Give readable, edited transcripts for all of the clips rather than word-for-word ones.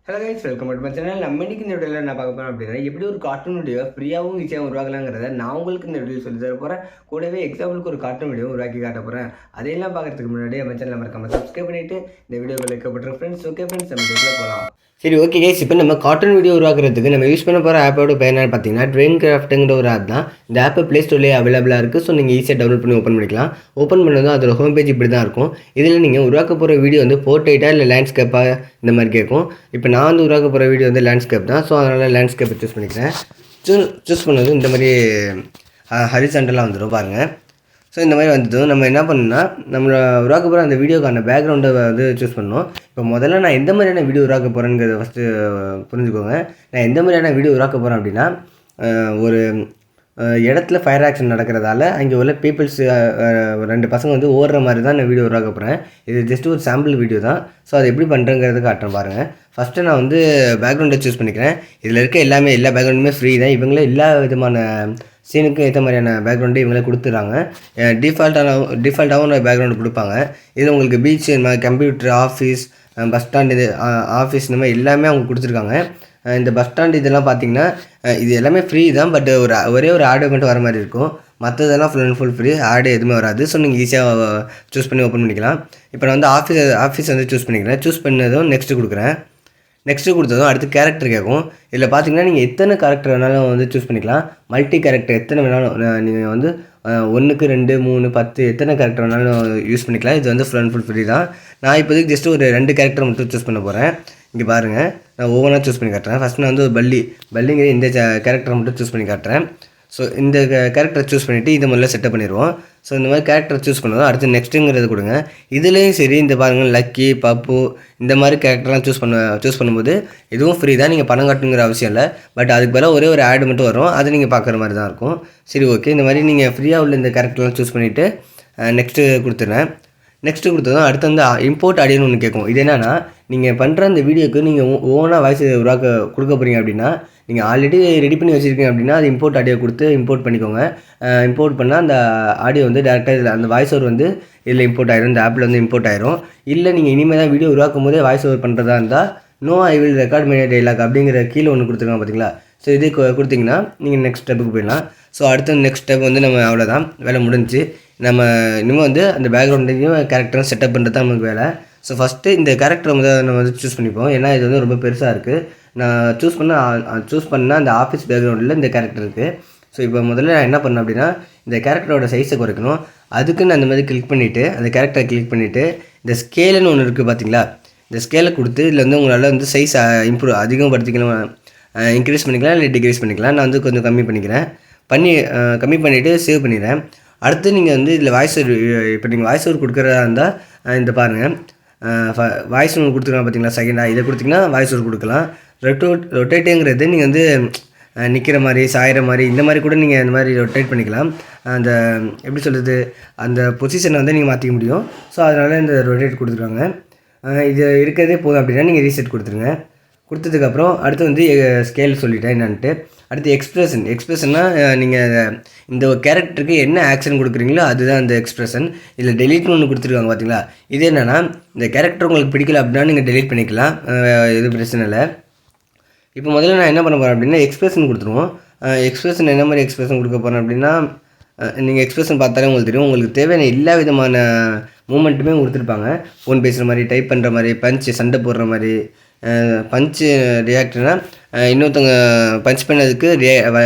Hello guys, welcome back to my channel. நம்ம இன்னைக்கு இந்த வீடியோவில் என்ன பார்க்க போகிறோம் அப்படின்னா, எப்படி ஒரு கார்ட்டூன் வீடியோ ஃப்ரீயாகவும் ஈஸியாக உருவாக்கலாங்கிறத நான் உங்களுக்கு இந்த வீடியோ சொல்லி தர போகிறேன். கூடவே எக்ஸாம்பிளுக்கு ஒரு கார்ட்டூன் வீடியோ உருவாக்கி காட்ட போகிறேன். அதையெல்லாம் பார்க்கறதுக்கு முன்னாடி நம்ம சேனல் மறக்காம சப்ஸ்கிரைப் பண்ணிவிட்டு இந்த வீடியோவில் லைக்கப்பட்ட ஃப்ரெண்ட்ஸ். ஓகே ஃப்ரெண்ட்ஸ், நம்ம வீடியோவில் போகலாம். சரி, ஓகே கைஸ், இப்போ நம்ம கார்ட்டூன் வீடியோ உருவாக்குறதுக்கு நம்ம யூஸ் பண்ண போகிற ஆப்போட பேர் என்னன்னு பார்த்தீங்கன்னா ட்ரெயின் கிராஃப்ட்டுங்கிற ஒரு ஆப் தான். இந்த ஆப் ப்ளே ஸ்டோர்லேயே அவைலபிளாக இருக்குது. ஸோ நீங்கள் ஈஸியாக டவுன்லோட் பண்ணி ஓப்பன் பண்ணிக்கலாம். ஓப்பன் பண்ணதும் அதோட ஹோம் பேஜ் இப்படி தான் இருக்கும். இதில் நீங்கள் உருவாக்க போகிற வீடியோ வந்து போர்ட்ரேட்டாக இல்லை லேண்ட்ஸ்கேப்பாக இந்த மாதிரி கேட்கும். இப்போ நான் வந்து உருவாக்க போகிற வீடியோ வந்து லேண்ட்ஸ்கேப் தான். ஸோ அதனால் லேண்ட்ஸ்கேப்பை சூஸ் பண்ணிக்கிறேன். சூஸ் பண்ணது இந்த மாதிரி ஹரிசாண்டலாக வந்துடும் பாருங்கள். ஸோ இந்த மாதிரி வந்ததும் நம்ம என்ன பண்ணணும்னா, நம்மளை உருவாக்க போகிற அந்த வீடியோக்கான பேக்ரவுண்டை வந்து சூஸ் பண்ணணும். இப்போ முதல்ல நான் எந்த மாதிரியான வீடியோ உருவாக்க போகிறேங்கிறத ஃபஸ்ட்டு புரிஞ்சுக்கோங்க. நான் எந்த மாதிரியான வீடியோ உருவாக்க போகிறேன் அப்படின்னா, ஒரு இடத்துல ஃபயர் ஆக்ஷன் நடக்கிறதால அங்கே உள்ள பீப்புள்ஸ் 2 பசங்க வந்து ஓடுற மாதிரி தான் நான் வீடியோ உருவாக்க போகிறேன். இது ஜஸ்ட் ஒரு சாம்பிள் வீடியோ தான். ஸோ அது எப்படி பண்ணுறேங்கிறது காட்டுறேன் பாருங்கள். ஃபஸ்ட்டு நான் வந்து பேக்ரவுண்டை சூஸ் பண்ணிக்கிறேன். இதில் இருக்க எல்லா பேக்ரவுண்டுமே ஃப்ரீ தான். இவங்களே எல்லா விதமான சீனுக்கு ஏற்ற மாதிரியான பேக்ரவுண்டு இவங்களே கொடுத்துட்றாங்க. டிஃபால்ட்டாகவும் ஒரு பேக்ரவுண்டு கொடுப்பாங்க. இதில் உங்களுக்கு beach, computer, office, bus stand, இது ஆஃபீஸ், இந்த மாதிரி எல்லாமே அவங்க கொடுத்துருக்காங்க. இந்த பஸ் ஸ்டாண்ட் இதெல்லாம் பார்த்திங்கன்னா இது எல்லாமே ஃப்ரீ தான். பட் ஒரே ஒரு ஆடு மட்டும் வர மாதிரி இருக்கும். மற்றதெல்லாம் ஃபுல் அண்ட் ஃபுல் ஃப்ரீ, ஆடு எதுவுமே வராது. ஸோ நீங்கள் ஈஸியாக சூஸ் பண்ணி ஓப்பன் பண்ணிக்கலாம். இப்போ நான் வந்து ஆஃபீஸ் வந்து சூஸ் பண்ணிக்கிறேன். சூஸ் பண்ணதும் நெக்ஸ்ட்டு கொடுக்குறேன். நெக்ஸ்ட்டு கொடுத்ததும் அடுத்து கேரக்டர் கேட்கும். இதில் பார்த்தீங்கன்னா நீங்கள் எத்தனை கேரக்டர் வேணாலும் வந்து சூஸ் பண்ணிக்கலாம். மல்டி கேரக்டர் எத்தனை வேணாலும் நீங்கள் வந்து 1க்கு 2, 3, 10 எத்தனை கேரக்டர் வேணாலும் யூஸ் பண்ணிக்கலாம். இது வந்து ஃபுல் அண்ட் ஃபுல் ஃப்ரீ தான். நான் இப்போதைக்கு ஜஸ்ட்டு ஒரு 2 கேரக்டர் மட்டும் சூஸ் பண்ண போகிறேன். இங்கே பாருங்கள், நான் ஒவ்வொன்றா சூஸ் பண்ணி காட்டுறேன். ஃபஸ்ட் நான் வந்து ஒரு பல்லிங்கிற இந்த கேரக்டரை மட்டும் சூஸ் பண்ணி காட்டுறேன். ஸோ இந்த கேரக்டரை சூஸ் பண்ணிவிட்டு இதை முதல்ல செட்டப் பண்ணிடுவோம். ஸோ இந்த மாதிரி கேரக்டரை சூஸ் பண்ணதும் அடுத்து நெக்ஸ்ட்டுங்கிறது கொடுங்க. இதுலேயும் சரி, இந்த பாருங்கள் லக்கி, பப்பு, இந்த மாதிரி கேரக்டர்லாம் சூஸ் பண்ணும்போது இதுவும் ஃப்ரீ தான். நீங்கள் பணம் கட்டணுங்கிற அவசியம் இல்லை. பட் அதுக்கு பதிலாக ஒரே ஒரு ஆடு மட்டும் வரும். அது நீங்கள் பார்க்குற மாதிரி தான் இருக்கும். சரி, ஓகே. இந்த மாதிரி நீங்கள் ஃப்ரீயாக உள்ள இந்த கேரக்டர்லாம் சூஸ் பண்ணிவிட்டு நெக்ஸ்ட்டு கொடுத்துட்றேன். நெக்ஸ்ட்டு கொடுத்ததும் அடுத்து வந்து இம்போர்ட் ஆடியோன்னு ஒன்று கேட்கும். இது என்னென்னா, நீங்கள் பண்ணுற அந்த வீடியோக்கு நீங்கள் ஓனாக வாய்ஸ் கொடுக்க போகிறீங்க அப்படின்னா, நீங்கள் ஆல்ரெடி ரெடி பண்ணி வச்சுருக்கீங்க அப்படின்னா அது இம்போர்ட் ஆடியோ கொடுத்து இம்போர்ட் பண்ணிக்கோங்க. இம்போர்ட் பண்ணால் அந்த ஆடியோ வந்து டேரெக்டாக இதில் அந்த வாய்ஸ் ஓவர் வந்து இதில் இம்போர்ட் ஆயிரும். இந்த ஆப்பில் வந்து இம்போர்ட் ஆயிரும். இல்லை நீங்கள் இனிமேல் தான் வீடியோ உருவாக்கும் போதே வாய்ஸ் ஓவர் பண்ணுறதா இருந்தால் no I will record my dialogue அப்படிங்கிற கீழே ஒன்று கொடுத்துருக்காங்க பார்த்தீங்களா. ஸோ இது கொடுத்தீங்கன்னா நீங்கள் நெக்ஸ்ட் ஸ்டெப்புக்கு போயிடலாம். ஸோ அடுத்த நெக்ஸ்ட் ஸ்டெப் வந்து நம்ம அவ்வளோதான், வேலை முடிஞ்சிச்சு. நம்ம இனிமேல் வந்து அந்த பேக்ரவுண்டையும் கேரக்டரும் செட்டப் பண்ணுறது தான் நமக்கு வேலை. ஸோ ஃபஸ்ட்டு இந்த கேரக்டரை நம்ம வந்து சூஸ் பண்ணிப்போம். ஏன்னா இது வந்து ரொம்ப பெருசாக இருக்குது. நான் சூஸ் பண்ணால் அந்த ஆஃபீஸ் பேக்ரவுண்டில் இந்த கேரக்டர் இருக்குது. ஸோ இப்போ முதல்ல நான் என்ன பண்ணேன் அப்படின்னா, இந்த கேரக்டரோட சைஸை குறைக்கணும். அதுக்கு நான் அந்த மாதிரி கிளிக் பண்ணிவிட்டு அந்த கேரக்டரை கிளிக் பண்ணிவிட்டு இந்த ஸ்கேலுன்னு ஒன்று இருக்குது பார்த்தீங்களா. இந்த ஸ்கேலை கொடுத்து இதில் வந்து உங்களால் வந்து சைஸ் அதிகப்படுத்திக்கலாம், இன்க்ரீஸ் பண்ணிக்கலாம், இல்லை டிக்ரீஸ் பண்ணிக்கலாம். நான் வந்து கொஞ்சம் கம்மி பண்ணிவிட்டு சேவ் பண்ணிடுறேன். அடுத்து நீங்கள் வந்து இதில் இப்போ நீங்கள் வாய்ஸ் ஓவர் கொடுக்குறதா இருந்தால் இந்த பாருங்கள், வாய்ஸ் ஓவர் கொடுத்துக்கலாம் பார்த்தீங்களா. செகண்டாக இதை கொடுத்திங்கன்னா வாய்ஸ் ஓவர் கொடுக்கலாம். ரொட்டேட்டுங்கிறது நீங்கள் வந்து நிற்கிற மாதிரி, சாயிற மாதிரி, இந்த மாதிரி கூட நீங்கள் இந்த மாதிரி ரொட்டேட் பண்ணிக்கலாம். அந்த எப்படி சொல்கிறது, அந்த பொசிஷனை வந்து நீங்கள் மாற்றிக்க முடியும். ஸோ அதனால் இந்த ரொட்டேட் கொடுத்துருக்காங்க. இது இருக்கிறதே போதும் அப்படின்னா நீங்கள் ரீசெட் கொடுத்துருங்க. கொடுத்ததுக்கப்புறம் அடுத்து வந்து ஸ்கேல் சொல்லிட்டேன் என்னான்ட்டு. அடுத்து எக்ஸ்ப்ரெஷன்னா நீங்கள் இந்த கேரக்டருக்கு என்ன ஆக்ஷன் கொடுக்குறீங்களோ அதுதான் அந்த எக்ஸ்ப்ரெஷன். இதில் டெலீட்னு ஒன்று கொடுத்துருக்காங்க பார்த்தீங்களா. இது என்னென்னா, இந்த கேரக்டர் உங்களுக்கு பிடிக்கல அப்படின்னா நீங்கள் டெலீட் பண்ணிக்கலாம், இது பிரச்சனை இல்லை. இப்போ முதல்ல நான் என்ன பண்ண போகிறேன் அப்படின்னா எக்ஸ்ப்ரெஷன் கொடுத்துருவோம். எக்ஸ்ப்ரெஷன் என்ன மாதிரி எக்ஸ்ப்ரெஷன் கொடுக்க போகிறேன் அப்படின்னா, நீங்கள் எக்ஸ்ப்ரெஷன் பார்த்தாலே உங்களுக்கு தெரியும். உங்களுக்கு தேவையான எல்லா விதமான மூமெண்ட்டுமே கொடுத்துருப்பாங்க. ஃபோன் பேசுகிற மாதிரி, டைப் பண்ணுற மாதிரி, சண்டை போடுற மாதிரி, பஞ்சு ரியாக்ட்னா இன்னொருத்தவங்க பஞ்ச் பண்ணதுக்கு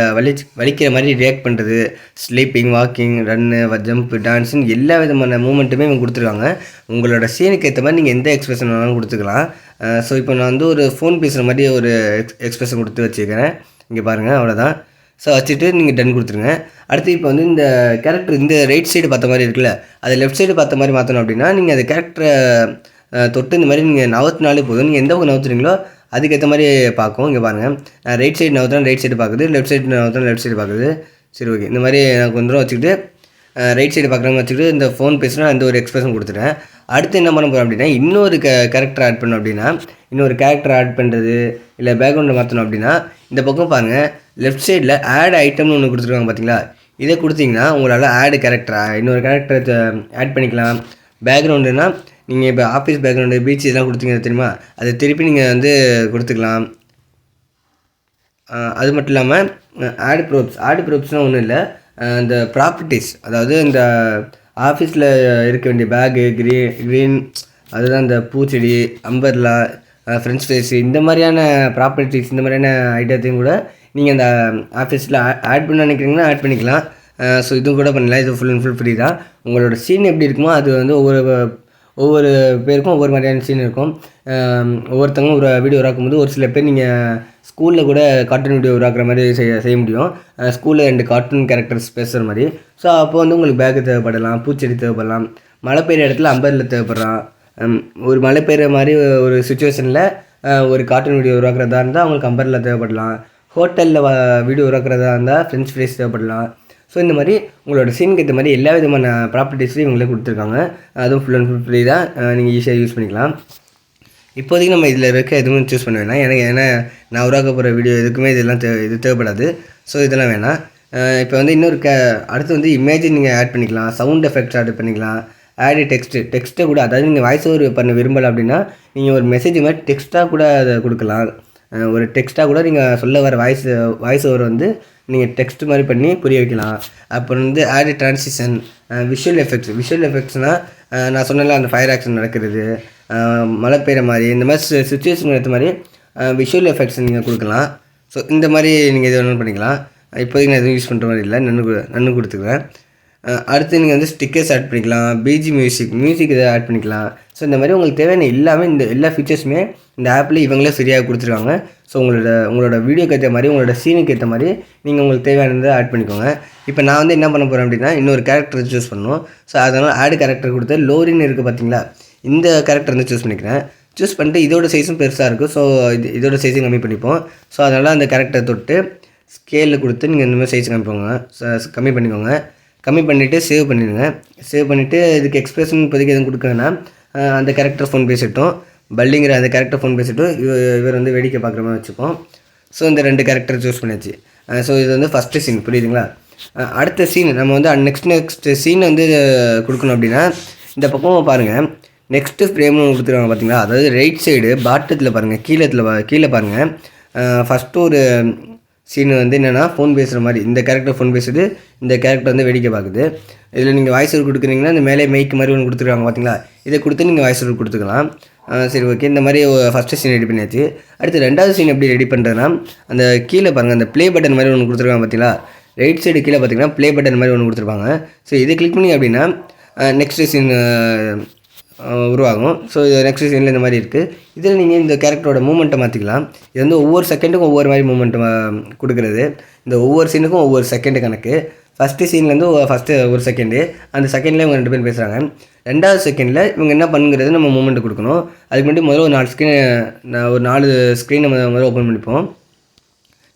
வலிக்கிற மாதிரி ரியாக்ட் பண்ணுறது, ஸ்லீப்பிங், வாக்கிங், ரன்னு, ஜம்ப்பு, டான்ஸுன்னு எல்லா விதமான மூமெண்ட்டுமே இவங்க கொடுத்துருக்காங்க. உங்களோட சீனுக்கு ஏற்ற மாதிரி நீங்கள் எந்த எக்ஸ்ப்ரெஷன் வேணாலும் கொடுத்துக்கலாம். ஸோ இப்போ நான் வந்து ஒரு ஃபோன் பேசுகிற மாதிரி ஒரு எக்ஸ்ப்ரெஷன் கொடுத்து வச்சுக்கிறேன். இங்கே பாருங்கள், அவ்வளோதான். ஸோ வச்சுட்டு நீங்கள் டன் கொடுத்துருங்க. அடுத்து இப்போ வந்து இந்த கேரக்டர் இந்த ரைட் சைடு பார்த்த மாதிரி இருக்குல்ல, அதை லெஃப்ட் சைடு பார்த்த மாதிரி மாற்றணும் அப்படின்னா நீங்கள் அந்த கேரக்டரை தொட்டு இந்த மாதிரி நீங்கள் நவுத்தினாலே போதும். நீங்கள் எந்த பக்கம் நவுத்துறீங்களோ அதுக்கேற்ற மாதிரி பார்க்கும். இங்கே பாருங்கள், நான் ரைட் சைடு நவுத்துறேன், ரைட் சைடு பார்க்குது, லெஃப்ட் சைடு நவுத்துறேன், லெஃப்ட் சைடு பார்க்குது. சரி, ஓகே. இந்த மாதிரி நான் கொஞ்சம் தூரம் வச்சுக்கிட்டு ரைட் சைடு பார்க்குறவங்க வச்சுக்கிட்டு இந்த ஃபோன் பேசுனா அந்த ஒரு எக்ஸ்ப்ரெஷன் கொடுத்துட்டேன். அடுத்து என்ன பண்ண போகிறோம் அப்படின்னா, இன்னொரு கேரக்டர் ஆட் பண்ணோம் அப்படின்னா, இன்னொரு கேரக்டர் ஆட் பண்ணுறது இல்லை பேக்ரவுண்டை மாற்றணும் அப்படின்னா இந்த பக்கம் பாருங்கள், லெஃப்ட் சைடில் ஆட் ஐட்டம்னு ஒன்று கொடுத்துருக்காங்க பார்த்தீங்களா. இதை கொடுத்தீங்கன்னா உங்களால் இன்னொரு கேரக்டரை ஆட் பண்ணிக்கலாம். பேக்ரவுண்டுனா நீங்கள் இப்போ ஆஃபீஸ் பேக்ரவுண்டு பீச் இதெல்லாம் கொடுத்தீங்க தெரியுமா, அதை திருப்பி நீங்கள் வந்து கொடுத்துக்கலாம். அது மட்டும் இல்லாமல் ஆட் ப்ரோப்ஸ்னால் ஒன்றும் இல்லை, இந்த ப்ராப்பர்ட்டிஸ், அதாவது இந்த ஆஃபீஸில் இருக்க வேண்டிய பேகு, க்ரீன், அதுதான் இந்த பூச்செடி, அம்பர்லா, ஃப்ரெஞ்ச் ஃப்ரைஸ், இந்த மாதிரியான ப்ராப்பர்ட்டிஸ், இந்த மாதிரியான ஐட்டத்தையும் கூட நீங்கள் அந்த ஆஃபீஸில் ஆட் பண்ண நினைக்கிறீங்கன்னா ஆட் பண்ணிக்கலாம். ஸோ இதுவும் கூட பண்ணலாம். இது ஃபுல் அண்ட் ஃபுல் ஃப்ரீ தான். உங்களோட சீன் எப்படி இருக்குமோ அது வந்து ஒவ்வொரு பேருக்கும் ஒவ்வொரு மாதிரியான சீன் இருக்கும். ஒவ்வொருத்தவங்க ஒரு வீடியோ உருவாக்கும்போது ஒரு சில பேர் நீங்கள் ஸ்கூலில் கூட கார்ட்டூன் வீடியோ உருவாக்குற மாதிரி செய்ய முடியும். ஸ்கூலில் 2 கார்ட்டூன் கேரக்டர்ஸ் பேசுகிற மாதிரி. ஸோ அப்போ வந்து உங்களுக்கு பேக்கு தேவைப்படலாம், பூச்செடி தேவைப்படலாம், மழை பெய்கிற இடத்துல அம்பரில் தேவைப்படுறான். ஒரு மழை பெய்கிற மாதிரி ஒரு சுச்சுவேஷனில் ஒரு கார்ட்டூன் வீடியோ உருவாக்குறதா இருந்தால் அவங்களுக்கு அம்பரில் தேவைப்படலாம். ஹோட்டலில் வீடியோ உருவாக்குறதா இருந்தால் ஃப்ரெஞ்ச் ஃப்ரைஸ் தேவைப்படலாம். ஸோ இந்த மாதிரி உங்களோட சீனுக்கு ஏற்ற மாதிரி எல்லா விதமான ப்ராப்பர்ட்டிஸையும் இவங்களே கொடுத்துருக்காங்க. அதுவும் ஃபுல் அண்ட் ஃபுல் ஃப்ரீ தான். நீங்கள் ஈஸியாக யூஸ் பண்ணிக்கலாம். இப்போதைக்கு நம்ம இதில் இருக்க எதுவும் சூஸ் பண்ண வேணாம். ஏன்னா நான் உருவாக்க போகிற வீடியோ எதுக்குமே இதெல்லாம் இது தேவைப்படாது. ஸோ இதெல்லாம் வேணாம். இப்போ வந்து இன்னொரு அடுத்து வந்து இமேஜ் நீங்கள் ஆட் பண்ணிக்கலாம், சவுண்ட் எஃபெக்ட்ஸ் ஆட் பண்ணிக்கலாம், ஆடு டெக்ஸ்ட்டை கூட, அதாவது நீங்கள் வாய்ஸ் ஓவர் பண்ண விரும்பலை அப்படின்னா நீங்கள் ஒரு மெசேஜ் மாதிரி டெக்ஸ்ட்டாக கூட அதை கொடுக்கலாம். ஒரு டெக்ஸ்ட்டாக கூட நீங்கள் சொல்ல வர வாய்ஸ் ஓவர் வந்து நீங்கள் டெக்ஸ்ட் மாதிரி பண்ணி புரிய வைக்கலாம். அப்புறம் வந்து ஆடு ட்ரான்சிஷன், விஷுவல் எஃபெக்ட்ஸ்னால் நான் சொன்னல அந்த ஃபயர் ஆக்ஷன் நடக்கிறது, மழை பெய்கிற மாதிரி, இந்த மாதிரி சுச்சுவேஷன் ஏற்ற மாதிரி விஷுவல் நீங்கள் கொடுக்கலாம். ஸோ இந்த மாதிரி நீங்கள் எது வேணாலும் பண்ணிக்கலாம். இப்போதைக்கு நான் எதுவும் யூஸ் பண்ணுற மாதிரி இல்லை, நன்னு கொடுத்துக்குவேன். அடுத்து நீங்கள் வந்து ஸ்டிக்கர்ஸ் ஆட் பண்ணிக்கலாம், பிஜி மியூசிக் இதை ஆட் பண்ணிக்கலாம். ஸோ இந்த மாதிரி உங்களுக்கு தேவையான எல்லா ஃபீச்சர்ஸுமே இந்த ஆப்பில் இவங்களே ஃப்ரீயாக கொடுத்துருக்காங்க. ஸோ உங்களோட வீடியோக்கு ஏற்ற மாதிரி, உங்களோட சீனுக்கு ஏற்ற மாதிரி நீங்கள் உங்களுக்கு தேவையானதை ஆட் பண்ணிக்கோங்க. இப்போ நான் வந்து என்ன பண்ண போகிறேன் அப்படின்னா, இன்னொரு கேரக்டர் சூஸ் பண்ணணும். ஸோ அதனால் ஆட் கேரக்டர் கொடுத்து லோரின்னு இருக்குது பார்த்தீங்களா, இந்த கேரக்டர் வந்து சூஸ் பண்ணிக்கிறேன். சூஸ் பண்ணிட்டு இதோட சைஸும் பெருசாக இருக்கும். ஸோ இதோட சைஸும் கம்மி பண்ணிப்போம். ஸோ அதனால் அந்த கேரக்டர் தொட்டு ஸ்கேலில் கொடுத்து நீங்கள் இந்த மாதிரி சைஸ் கம்மி பண்ணிக்கோங்க. கம்மி பண்ணிவிட்டு சேவ் பண்ணிடுங்க. சேவ் பண்ணிவிட்டு இதுக்கு எக்ஸ்பிரஷன் இப்போதைக்கு எதுவும் கொடுக்கணுன்னா அந்த கேரக்டர் ஃபோன் பேசிட்டோம், பல்லிங்கிற அந்த கேரக்டர் ஃபோன் பேசிட்டோம், இவர் வந்து வேடிக்கை பார்க்குற மாதிரி வச்சுப்போம். ஸோ இந்த 2 கேரக்டர் சூஸ் பண்ணியாச்சு. ஸோ இது வந்து ஃபஸ்ட்டு சீன், புரியுதுங்களா? அடுத்த சீன் நம்ம வந்து நெக்ஸ்ட் சீன் வந்து கொடுக்கணும் அப்படின்னா இந்த பக்கம் பாருங்கள், நெக்ஸ்ட்டு ஃப்ரேம்னு கொடுத்துருவாங்க பார்த்தீங்களா, அதாவது ரைட் சைடு பாட்டத்தில் பாருங்கள், கீழே பாருங்கள். ஃபஸ்ட்டு ஒரு சீன் வந்து என்னென்னா ஃபோன் பேசுகிற மாதிரி, இந்த கேரக்டர் ஃபோன் பேசுது, இந்த கேரக்டர் வந்து வேடிக்கை பார்க்குது. இதில் நீங்கள் வாய்ஸ் ஓவர் கொடுக்குறீங்கன்னா இந்த மேலே மைக் மாதிரி ஒன்று கொடுத்துருக்காங்க பார்த்தீங்களா, இதை கொடுத்து நீங்கள் வாய்ஸ் ஓவர் கொடுத்துக்கலாம். சரி, ஓகே. இந்த மாதிரி ஃபஸ்ட்டு சீன் ரெடி பண்ணியாச்சு. அடுத்து 2வது சீன் எப்படி ரெடி பண்ணுறதுன்னா, அந்த கீழே பாருங்கள், அந்த ப்ளே பட்டன் மாதிரி ஒன்று கொடுத்துருக்காங்க பார்த்தீங்களா, ரைட் சைடு கீழே பார்த்தீங்கன்னா ப்ளே பட்டன் மாதிரி ஒன்று கொடுத்துருப்பாங்க. ஸோ இதை கிளிக் பண்ணி அப்படின்னா நெக்ஸ்ட்டு சீன் உருவாகும். ஸோ இது நெக்ஸ்ட் சீனில் இந்த மாதிரி இருக்குது. இதில் நீங்கள் இந்த கேரக்டரோட மூமெண்ட்டை மாற்றிக்கலாம். இது வந்து ஒவ்வொரு செகண்டுக்கும் ஒவ்வொரு மாதிரி மூமெண்ட்டு கொடுக்குறது. இந்த ஒவ்வொரு சீனுக்கும் ஒவ்வொரு செகண்டு கணக்கு. ஃபஸ்ட்டு சீன்லேருந்து ஃபஸ்ட்டு ஒரு செகண்டு, அந்த செகண்டில் இவங்க 2 பேரும் பேசுகிறாங்க. 2வது செகண்டில் இவங்க என்ன பண்ணுங்கிறது நம்ம மூமெண்ட்டு கொடுக்கணும். அதுக்கு முன்னாடி முதல்ல ஒரு 4 ஸ்க்ரீன் நம்ம முதல்ல ஓப்பன் பண்ணிப்போம்.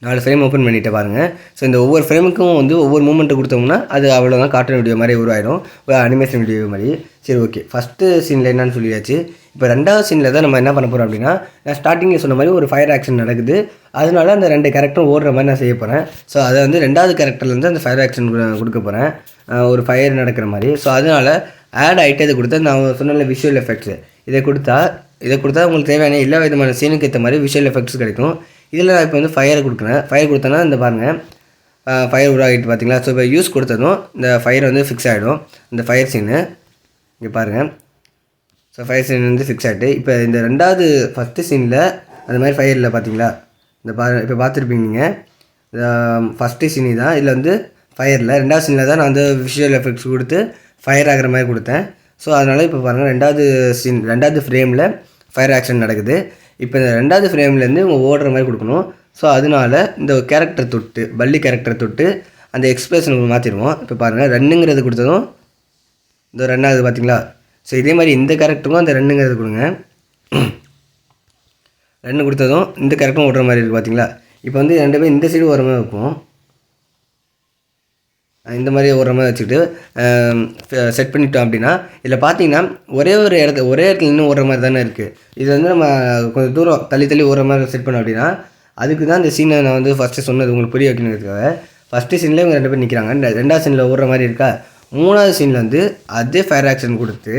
4 ஃப்ரேம் ஓப்பன் பண்ணிவிட்டு பாருங்கள். ஸோ இந்த ஒவ்வொரு ஃப்ரேமுக்கும் வந்து ஒவ்வொரு மூமெண்ட்டை கொடுத்தோம்னா அது அவ்வளோதான் கார்ட்டூன் வீடியோ மாதிரி உருவாயிடும், ஒரு அனிமேஷன் வீடியோ மாதிரி. சரி, ஓகே. ஃபஸ்ட்டு சீனில் என்னன்னு சொல்லியாச்சு. இப்போ 2வது சீனில் தான் நம்ம என்ன பண்ண போகிறோம் அப்படின்னா, நான் ஸ்டார்டிங்கில் சொன்ன மாதிரி ஒரு ஃபயர் ஆக்ஷன் நடக்குது. அதனால அந்த 2 கேரக்டரும் ஓடுற மாதிரி நான் செய்ய போகிறேன். ஸோ அதை வந்து 2வது கேரக்டர்லேருந்து அந்த ஃபயர் ஆக்ஷன் கொடுக்க போகிறேன், ஒரு ஃபயர் நடக்கிற மாதிரி. ஸோ அதனால் ஆட் ஆகிட்டு இதை கொடுத்தா நான் சொன்ன விஷுவல் எஃபெக்ட்ஸு இதை கொடுத்தா உங்களுக்கு தேவையான எல்லா விதமான சீனுக்கு ஏற்ற மாதிரி விஷுவல் எஃபெக்ட்ஸ் கிடைக்கும். இதில் நான் இப்போ வந்து ஃபயரை கொடுக்குறேன். ஃபயர் கொடுத்தேன்னா இந்த பாருங்கள், ஃபயர் உருவாகிட்டு பார்த்தீங்களா. ஸோ இப்போ யூஸ் கொடுத்ததும் இந்த ஃபயர் வந்து ஃபிக்ஸ் ஆகிடும். இந்த ஃபயர் சீனு இங்கே பாருங்கள். ஸோ ஃபயர் சீன் வந்து ஃபிக்ஸ் ஆகிட்டு இப்போ இந்த 2வது ஃபஸ்ட்டு சீனில் அந்த மாதிரி ஃபயரில் பார்த்தீங்களா, இப்போ பார்த்துருப்பீங்க நீங்கள். ஃபஸ்ட்டு சீனி தான் இதில் வந்து ஃபயரில், 2வது சீனில் தான் நான் வந்து விஷுவல் எஃபெக்ட்ஸ் கொடுத்து ஃபயர் ஆகிற மாதிரி கொடுத்தேன். ஸோ அதனால் இப்போ பாருங்கள் 2வது ஃப்ரேமில் ஃபயர் ஆக்ஷன் நடக்குது. இப்போ இந்த 2வது ஃப்ரேம்லேருந்து இவங்க ஓடுற மாதிரி கொடுக்கணும். ஸோ அதனால் இந்த கேரக்டர் தொட்டு, பல்லி கேரக்டர் தொட்டு அந்த எக்ஸ்பிரஷன் மாற்றிடுவோம். இப்போ பாருங்கள், ரன்னுங்கிறது கொடுத்ததும் இந்த ரன் ஆகுது பார்த்தீங்களா. ஸோ இதே மாதிரி இந்த கேரக்டருக்கும் அந்த ரன்னுங்கிறது கொடுங்க. ரன்னு கொடுத்ததும் இந்த கேரக்டரும் ஓடுற மாதிரி இருக்குது பார்த்தீங்களா. இப்போ வந்து 2 பேரும் இந்த சைடு ஓடுற மாதிரி வைப்போம். இந்த மாதிரி ஓடுற மாதிரி வச்சுக்கிட்டு செட் பண்ணிட்டோம் அப்படின்னா இதில் பார்த்தீங்கன்னா ஒரே இடத்துல இன்னும் ஓடுற மாதிரி தானே இருக்குது. இது வந்து நம்ம கொஞ்சம் தூரம் தள்ளி ஓடுற மாதிரி செட் பண்ணோம் அப்படின்னா அதுக்கு தான் இந்த சீனை நான் வந்து ஃபஸ்ட்டு சொன்னது உங்களுக்கு புரிய வைக்கணுங்கிறதுக்காக. ஃபஸ்ட்டு சீனில் இவங்க 2 பேர் நிற்கிறாங்க, 2வது சீனில் ஓடுற மாதிரி இருக்கா. 3வது சீனில் வந்து அதே ஃபயர் ஆக்ஷன் கொடுத்து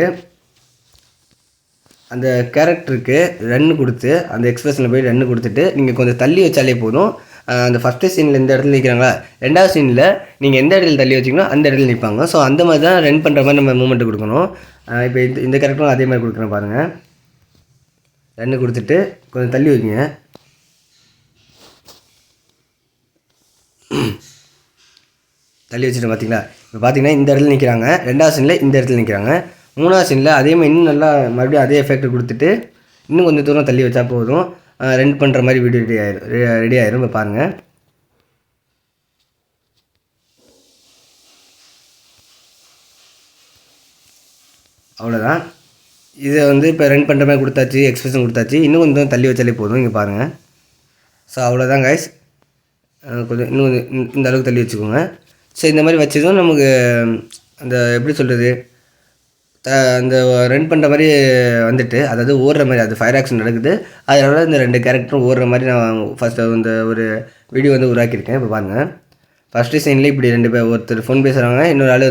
அந்த கேரக்டருக்கு ரன்னு கொடுத்து அந்த எக்ஸ்பிரஷனில் போய் ரன்னு கொடுத்துட்டு நீங்கள் கொஞ்சம் தள்ளி வச்சாலே போதும். அந்த ஃபஸ்ட்டு சீனில் இந்த இடத்துல நிற்கிறாங்களா, 2வது சீனில் நீங்கள் எந்த இடத்துல தள்ளி வச்சிங்களோ அந்த இடத்துல நிற்பாங்க. ஸோ அந்த மாதிரி தான் ரன் பண்ணுற மாதிரி நம்ம மூமெண்ட்டு கொடுக்கணும். இப்போ இந்த கேரக்டரும் அதே மாதிரி கொடுக்குறேன் பாருங்கள். ரன்னு கொடுத்துட்டு கொஞ்சம் தள்ளி வைங்க. தள்ளி வச்சுட்டு பார்த்தீங்களா, இப்போ பார்த்தீங்கன்னா இந்த இடத்துல நிற்கிறாங்க. 2வது சீனில் இந்த இடத்துல நிற்கிறாங்க. 3வது சீனில் அதே மாதிரி இன்னும் நல்லா மறுபடியும் அதே எஃபெக்ட் கொடுத்துட்டு இன்னும் கொஞ்சம் தூரம் தள்ளி வச்சா போதும். ரன் பண்ணுற மாதிரி வீடியோ ரெடி ஆயிரும். இப்போ பாருங்கள். அவ்வளோதான். இதை இப்போ ரன் பண்ணுற மாதிரி கொடுத்தாச்சு, எக்ஸ்பிரஷன் கொடுத்தாச்சு. இன்னும் கொஞ்சம் தள்ளி வச்சாலே போதும். இங்கே பாருங்கள். ஸோ அவ்வளோதான் கைஸ். கொஞ்சம் இன்னும் கொஞ்சம் இந்த அளவுக்கு தள்ளி வச்சுக்கோங்க. ஸோ இந்த மாதிரி வச்சதும் நமக்கு அந்த எப்படி சொல்கிறது, அந்த ரன் பண்ணுற மாதிரி வந்துட்டு, அதாவது ஓடுற மாதிரி, அது ஃபயர் ஆக்ஷன் நடக்குது. அதனால் இந்த 2 கேரக்டரும் ஓடுற மாதிரி நான் ஃபஸ்ட்டு இந்த ஒரு வீடியோ உருவாக்கியிருக்கேன். இப்போ பாருங்கள். ஃபஸ்ட்டு சீனில் இப்படி 2 பேர், ஒருத்தர் ஃபோன் பேசுகிறாங்க, இன்னொரு ஆள்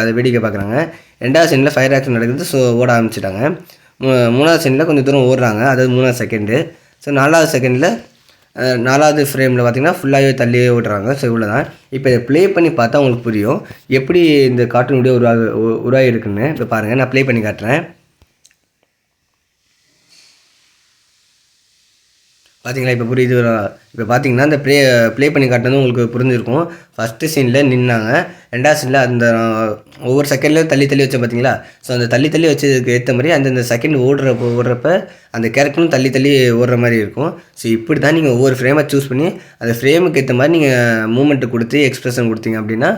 அதை வேடிக்கை பார்க்குறாங்க. 2வது சீனில் ஃபயர் ஆக்ஷன் நடக்குது. ஸோ ஓட ஆரம்பிச்சிட்டாங்க. 3வது சீனில் கொஞ்சம் தூரம் ஓடுறாங்க, அதாவது 3வது செகண்டு. ஸோ 4வது செகண்டில் 4வது ஃப்ரேமில் பார்த்திங்கன்னா ஃபுல்லாகவே தள்ளியே ஓடுறாங்க. ஸோ இவ்வளோ தான். இப்போ இதை ப்ளே பண்ணி பார்த்தா உங்களுக்கு புரியும் எப்படி இந்த கார்ட்டூன் வீடியோ உருவாகிருக்குன்னு. இப்போ பாருங்கள், நான் ப்ளே பண்ணி காட்டுறேன். பார்த்தீங்களா, இப்போ புரியுது. இப்போ பார்த்தீங்கன்னா இந்த ப்ளே பண்ணி காட்டினது உங்களுக்கு புரிஞ்சிருக்கும். ஃபஸ்ட்டு சீனில் நின்னாங்க, 2வது சீனில் அந்த ஒவ்வொரு செகண்ட்லேயும் தள்ளி தள்ளி வச்சேன் பார்த்தீங்களா. ஸோ அந்த தள்ளி தள்ளி வச்சதுக்கு ஏற்ற மாதிரி அந்தந்த செகண்ட் ஓடுறப்ப அந்த கேரக்டரும் தள்ளி தள்ளி ஓடுற மாதிரி இருக்கும். ஸோ இப்படி தான் நீங்கள் ஒவ்வொரு ஃப்ரேமை சூஸ் பண்ணி அந்த ஃப்ரேமுக்கு ஏற்ற மாதிரி நீங்கள் மூமெண்ட்டு கொடுத்து எக்ஸ்ப்ரெஷன் கொடுத்தீங்க அப்படின்னா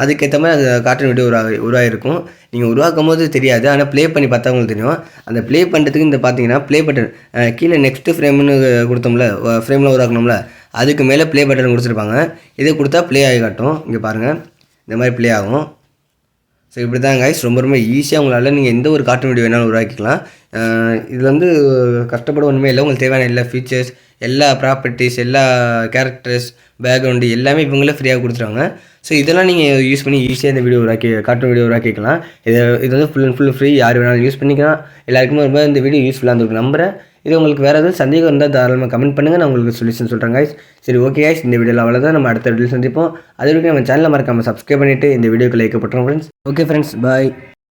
அதுக்கேற்ற மாதிரி அந்த கார்ட்டூன் வீடியோ உருவாகிருக்கும். நீங்கள் உருவாக்கும் போது தெரியாது, ஆனால் ப்ளே பண்ணி பார்த்தா உங்களுக்கு தெரியும். அந்த ப்ளே பண்ணுறதுக்கு இந்த பார்த்தீங்கன்னா ப்ளே பட்டன் கீழே நெக்ஸ்ட்டு ஃப்ரேம்னு கொடுத்தோம்ல, ஃப்ரேமில் உருவாக்கணும்ல, அதுக்கு மேலே ப்ளே பட்டன் கொடுத்துருப்பாங்க. இதை கொடுத்தா ப்ளே ஆகி காட்டும். இங்கே பாருங்கள், இந்த மாதிரி ப்ளே ஆகும். ஸோ இப்படி தான் கைஸ், ரொம்ப ரொம்ப ஈஸியாக உங்களால் நீங்கள் எந்த ஒரு கார்ட்டூன் வீடியோ வேணாலும் உருவாக்கிக்கலாம். இது கஷ்டப்பட ஒன்றுமே இல்லை. உங்களுக்கு தேவையான எல்லா ஃபீச்சர்ஸ், எல்லா ப்ராப்பர்ட்டிஸ், எல்லா கேரக்டர்ஸ், பேக்ரவுண்டு எல்லாமே இவங்களே ஃப்ரீயாக கொடுத்துருவாங்க. ஸோ இதெல்லாம் நீங்கள் யூஸ் பண்ணி ஈஸியாக இந்த கார்ட்டூன் வீடியோ உருவாக்கிக்கலாம். இது ஃபுல் அண்ட் ஃபுல் ஃப்ரீ, யார் வேணாலும் யூஸ் பண்ணிக்கலாம். எல்லாருக்குமே ரொம்ப இந்த வீடியோ யூஸ்ஃபுல்லாக இருந்திருக்கு நம்புகிறேன். இது உங்களுக்கு வேறு எதாவது சந்தேகம் இருந்தால் தாராளமாக கமெண்ட் பண்ணுங்கள், நான் உங்களுக்கு சொல்யூஷன் சொல்கிறேன் கைஸ். சரி, ஓகே கைஸ், இந்த வீடியோவில் அவ்வளோதான். நம்ம அடுத்த வீடியோ சந்திப்போம். அது வரைக்கும் நம்ம சேனலை மறக்காமல் சப்ஸ்கிரைப் பண்ணிவிட்டு இந்த வீடியோக்கு லைக் போட்டுருவோம் ஃப்ரெண்ட்ஸ். ஓகே ஃப்ரெண்ட்ஸ், பாய்.